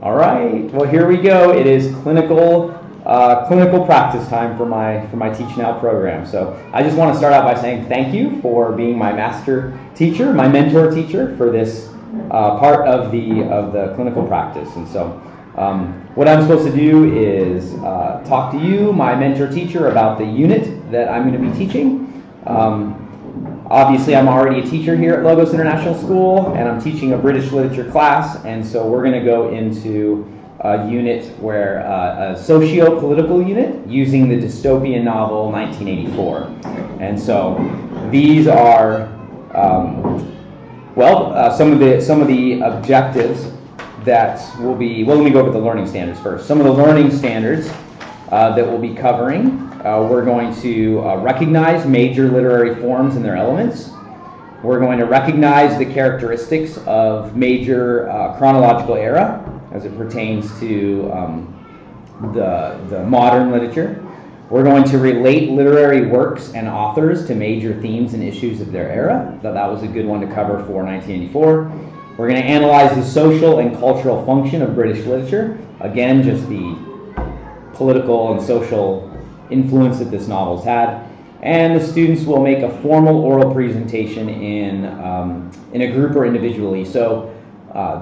All right, well here we go. It is clinical practice time for my Teach Now program. So I just want to start out by saying thank you for being my master teacher, my mentor teacher for this part of the clinical practice. And so what I'm supposed to do is talk to you, my mentor teacher, about the unit that I'm going to be teaching. Obviously, I'm already a teacher here at Logos International School, and I'm teaching a British literature class, and so we're going to go into a unit where a socio-political unit using the dystopian novel 1984. And so these are some of the objectives that will be. Well, let me go over the learning standards first. Some of the learning standards that we'll be covering. We're going to recognize major literary forms and their elements. We're going to recognize the characteristics of major chronological era as it pertains to the modern literature. We're going to relate literary works and authors to major themes and issues of their era. So that was a good one to cover for 1984. We're going to analyze the social and cultural function of British literature. Again, just the political and social influence that this novel's had, and the students will make a formal oral presentation in a group or individually. So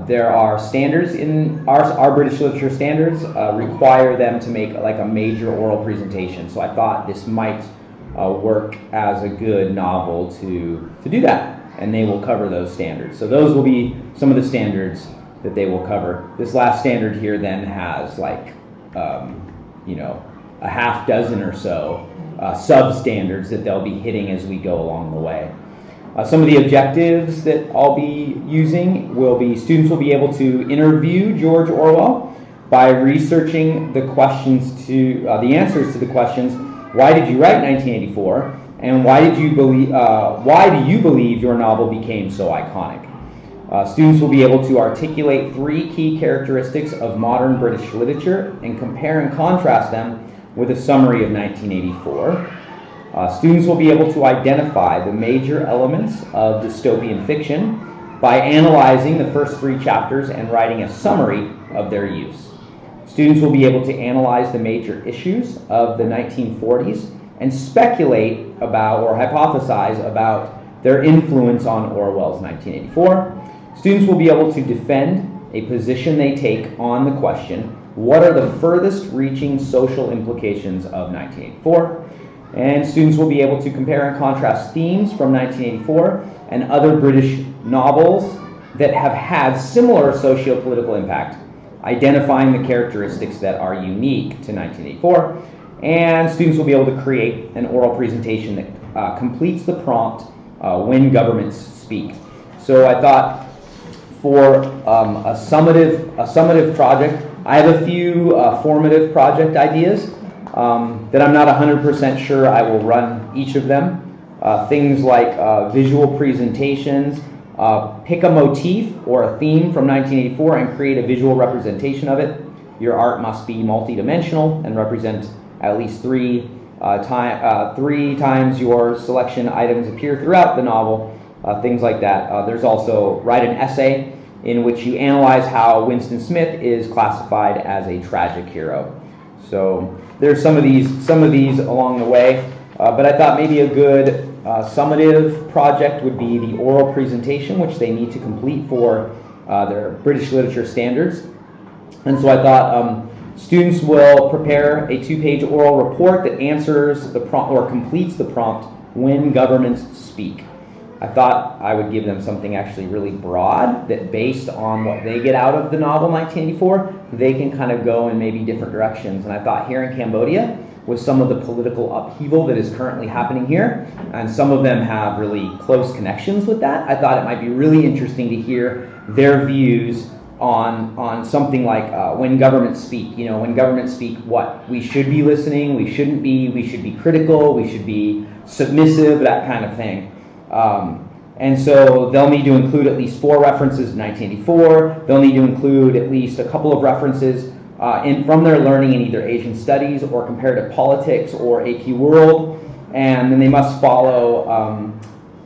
there are standards in our British literature standards require them to make like a major oral presentation. So I thought this might work as a good novel to do that, and they will cover those standards. So those will be some of the standards that they will cover. This last standard here then has like a half dozen or so sub-standards that they'll be hitting as we go along the way. Some of the objectives that I'll be using will be students will be able to interview George Orwell by researching the questions to the answers to the questions, why did you write 1984, and why do you believe your novel became so iconic? Students will be able to articulate 3 key characteristics of modern British literature and compare and contrast them with a summary of 1984. Students will be able to identify the major elements of dystopian fiction by analyzing the first 3 chapters and writing a summary of their use. Students will be able to analyze the major issues of the 1940s and speculate about or hypothesize about their influence on Orwell's 1984. Students will be able to defend a position they take on the question, what are the furthest reaching social implications of 1984? And students will be able to compare and contrast themes from 1984 and other British novels that have had similar socio-political impact, identifying the characteristics that are unique to 1984. And students will be able to create an oral presentation that completes the prompt, when governments speak. So I thought for a summative project, I have a few formative project ideas that I'm not 100% sure I will run each of them. Things like visual presentations, pick a motif or a theme from 1984 and create a visual representation of it. Your art must be multidimensional and represent at least 3 times your selection items appear throughout the novel, things like that. There's also write an essay in which you analyze how Winston Smith is classified as a tragic hero. So there's some of these along the way, but I thought maybe a good summative project would be the oral presentation, which they need to complete for their British literature standards. And so I thought students will prepare a 2-page oral report that answers the prompt or completes the prompt, when governments speak. I thought I would give them something actually really broad that based on what they get out of the novel 1984, they can kind of go in maybe different directions. And I thought here in Cambodia, with some of the political upheaval that is currently happening here, and some of them have really close connections with that, I thought it might be really interesting to hear their views on something like when governments speak. You know, when governments speak, what? We should be listening, we shouldn't be, we should be critical, we should be submissive, that kind of thing. And so they'll need to include at least 4 references to 1984. They'll need to include at least a couple of references from their learning in either Asian Studies or Comparative Politics or AP World. And then they must follow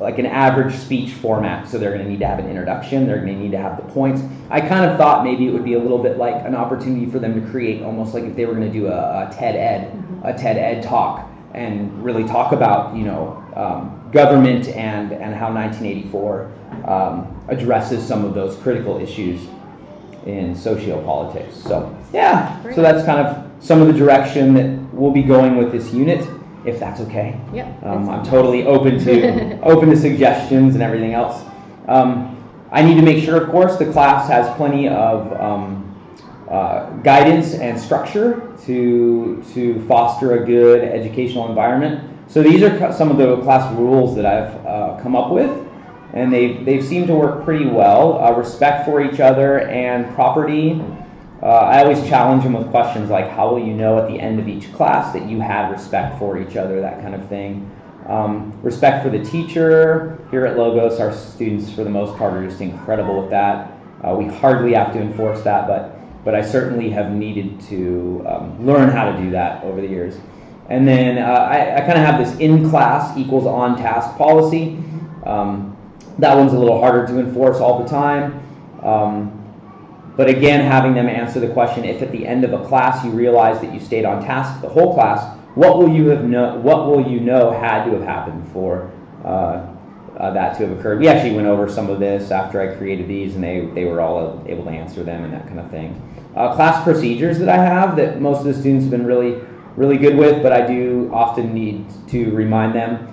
like an average speech format. So they're going to need to have an introduction, they're going to need to have the points. I kind of thought maybe it would be a little bit like an opportunity for them to create almost like if they were going to do a TED Ed talk and really talk about, government and how 1984 addresses some of those critical issues in sociopolitics. So yeah, so that's kind of some of the direction that we'll be going with this unit, if that's okay. Yep. I'm totally open to suggestions and everything else. I need to make sure, of course, the class has plenty of guidance and structure to foster a good educational environment. So these are some of the class rules that I've come up with, and they've seemed to work pretty well. Respect for each other and property. I always challenge them with questions like, how will you know at the end of each class that you had respect for each other, that kind of thing. Respect for the teacher. Here at Logos, our students, for the most part, are just incredible with that. We hardly have to enforce that, but I certainly have needed to learn how to do that over the years. And then I kind of have this in-class equals on-task policy. That one's a little harder to enforce all the time. But again, having them answer the question, if at the end of a class you realize that you stayed on task the whole class, what will you know had to have happened for that to have occurred? We actually went over some of this after I created these, and they were all able to answer them and that kind of thing. Class procedures that I have that most of the students have been really good with, but I do often need to remind them,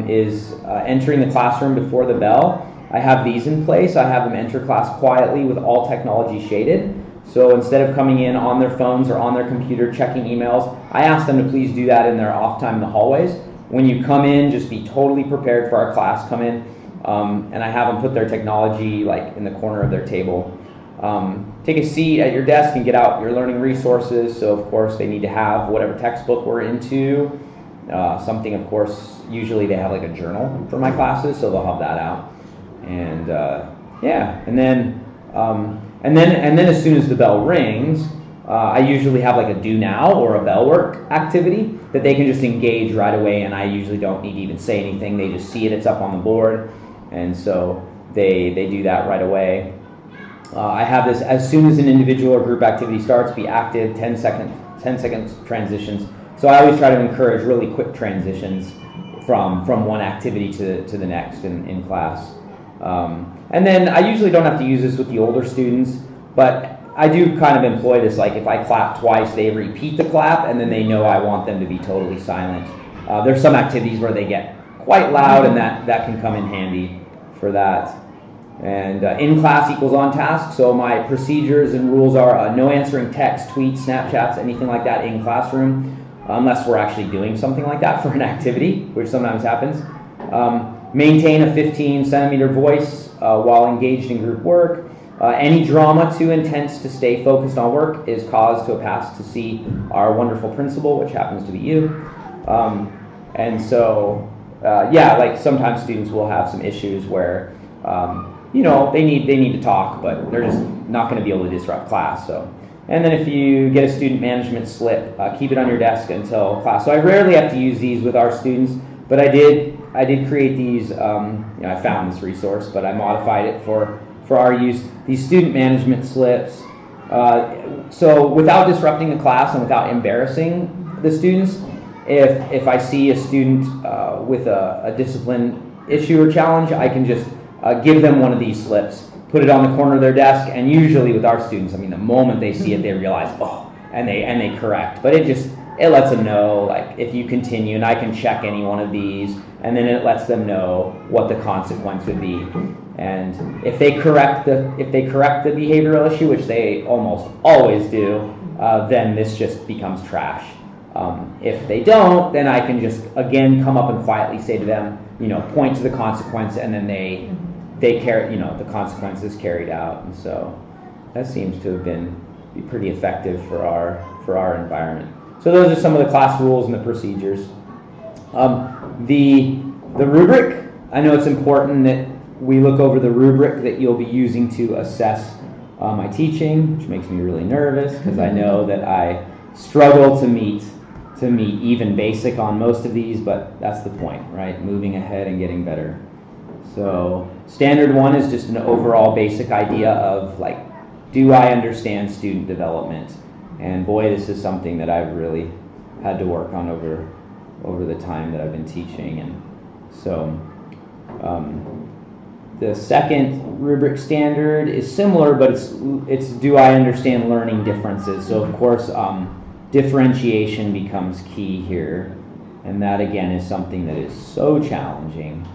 is entering the classroom before the bell. I have these in place. I have them enter class quietly with all technology shaded. So instead of coming in on their phones or on their computer checking emails, I ask them to please do that in their off time in the hallways. When you come in, just be totally prepared for our class. Come in, and I have them put their technology like in the corner of their table. Take a seat at your desk and get out your learning resources. So of course they need to have whatever textbook we're into. Something, of course, usually they have like a journal for my classes, so they'll have that out. And and then as soon as the bell rings, I usually have like a do now or a bell work activity that they can just engage right away, and I usually don't need to even say anything. They just see it, it's up on the board, and so they do that right away. I have this, as soon as an individual or group activity starts, be active, 10 seconds transitions. So I always try to encourage really quick transitions from one activity to the next in class. And then I usually don't have to use this with the older students, but I do kind of employ this, like if I clap twice, they repeat the clap, and then they know I want them to be totally silent. There's some activities where they get quite loud, and that can come in handy for that. And in class equals on task, so my procedures and rules are no answering text, tweets, Snapchats, anything like that in classroom, unless we're actually doing something like that for an activity, which sometimes happens. Maintain a 15-centimeter voice while engaged in group work. Any drama too intense to stay focused on work is cause to a pass to see our wonderful principal, which happens to be you. And so, like sometimes students will have some issues where, they need to talk, but they're just not going to be able to disrupt class. So, and then if you get a student management slip, keep it on your desk until class. So I rarely have to use these with our students, but I did create these. I found this resource, but I modified it for our use. These student management slips. So without disrupting the class and without embarrassing the students, if I see a student with a discipline issue or challenge, I can just give them one of these slips, put it on the corner of their desk, and usually with our students, the moment they see it, they realize, and they correct. But it lets them know, like, if you continue, and I can check any one of these, and then it lets them know what the consequence would be. And if they correct the behavioral issue, which they almost always do, then this just becomes trash. If they don't, then I can just again come up and quietly say to them, point to the consequence, and then they carry, the consequence is carried out. And so that seems to have be pretty effective for our environment. So those are some of the class rules and the procedures. The rubric, I know it's important that we look over the rubric that you'll be using to assess my teaching, which makes me really nervous because I know that I struggle to meet even basic on most of these, but that's the point, right? Moving ahead and getting better. So standard 1 is just an overall basic idea of like, do I understand student development? And boy, this is something that I've really had to work on over the time that I've been teaching. And so the second rubric standard is similar, but it's do I understand learning differences? So of course, differentiation becomes key here. And that again is something that is so challenging,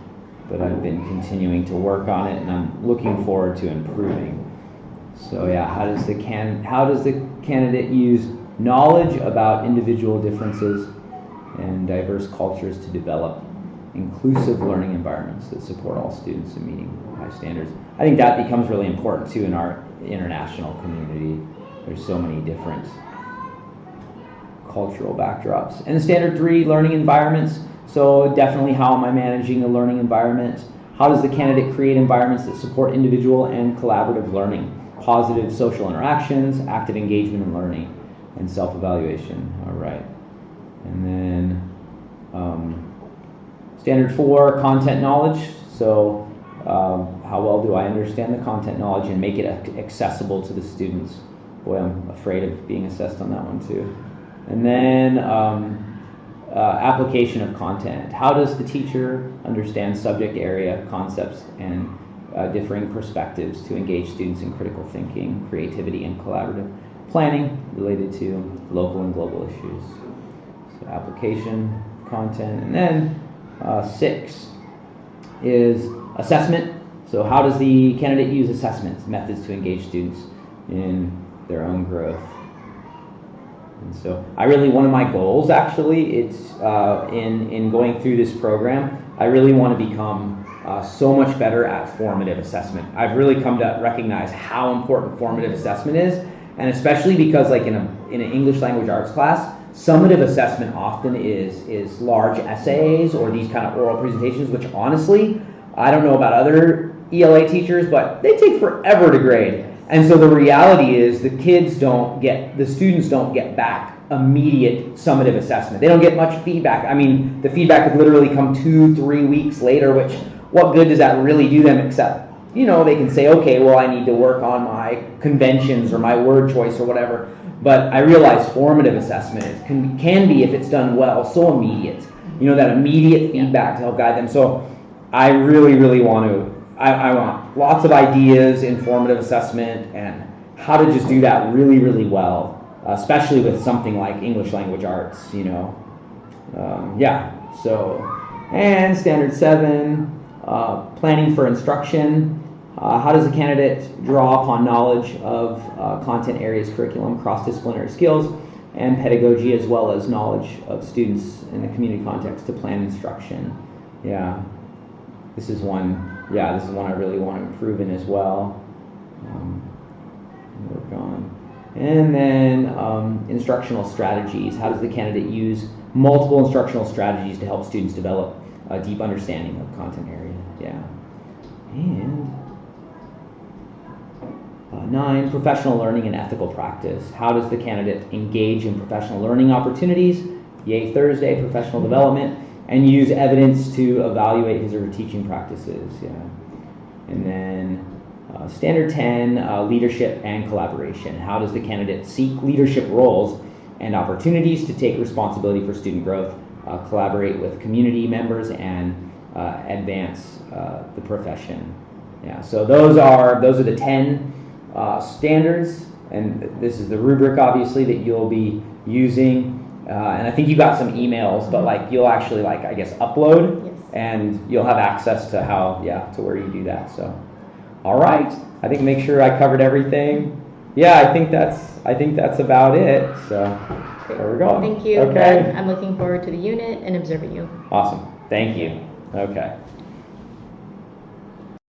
but I've been continuing to work on it, and I'm looking forward to improving. So yeah, how does the candidate use knowledge about individual differences and diverse cultures to develop inclusive learning environments that support all students in meeting high standards? I think that becomes really important too in our international community. There's so many different cultural backdrops. And standard 3, learning environments. So definitely, how am I managing a learning environment? How does the candidate create environments that support individual and collaborative learning, positive social interactions, active engagement in learning, and self-evaluation? All right. And then standard 4, content knowledge. So how well do I understand the content knowledge and make it accessible to the students? Boy, I'm afraid of being assessed on that one too. And then application of content. How does the teacher understand subject area, concepts, and differing perspectives to engage students in critical thinking, creativity, and collaborative planning related to local and global issues? So application, content. And then 6 is assessment. So how does the candidate use assessments, methods to engage students in their own growth? And so one of my goals actually, it's in going through this program, I really want to become so much better at formative assessment. I've really come to recognize how important formative assessment is, and especially because like in an English language arts class, summative assessment often is large essays or these kind of oral presentations, which honestly, I don't know about other ELA teachers, but they take forever to grade. And so the reality is the students don't get back immediate summative assessment. They don't get much feedback. I mean, the feedback could literally come 2-3 weeks later, which what good does that really do them except, they can say, okay, well, I need to work on my conventions or my word choice or whatever. But I realize formative assessment can be, if it's done well, so immediate. That immediate feedback to help guide them. So I really, really want I want lots of ideas in formative assessment and how to just do that really, really well, especially with something like English language arts, and standard 7, planning for instruction. How does the candidate draw upon knowledge of content areas, curriculum, cross-disciplinary skills, and pedagogy, as well as knowledge of students in the community context to plan instruction? Yeah, this is one I really want to improve in as well. Work on. And then instructional strategies. How does the candidate use multiple instructional strategies to help students develop a deep understanding of content area? Yeah. And 9, professional learning and ethical practice. How does the candidate engage in professional learning opportunities, yay Thursday, professional development, and use evidence to evaluate his or her teaching practices? Yeah. And then standard 10, leadership and collaboration. How does the candidate seek leadership roles and opportunities to take responsibility for student growth, collaborate with community members, and advance the profession? Yeah. So those are the 10 standards, and this is the rubric obviously that you'll be using. And I think you got some emails, but you'll actually upload, yes, and you'll have access to to where you do that. So, all right, I think make sure I covered everything. Yeah, I think that's about it. So there we go. Thank you. Okay. I'm looking forward to the unit and observing you. Awesome. Thank you. Okay.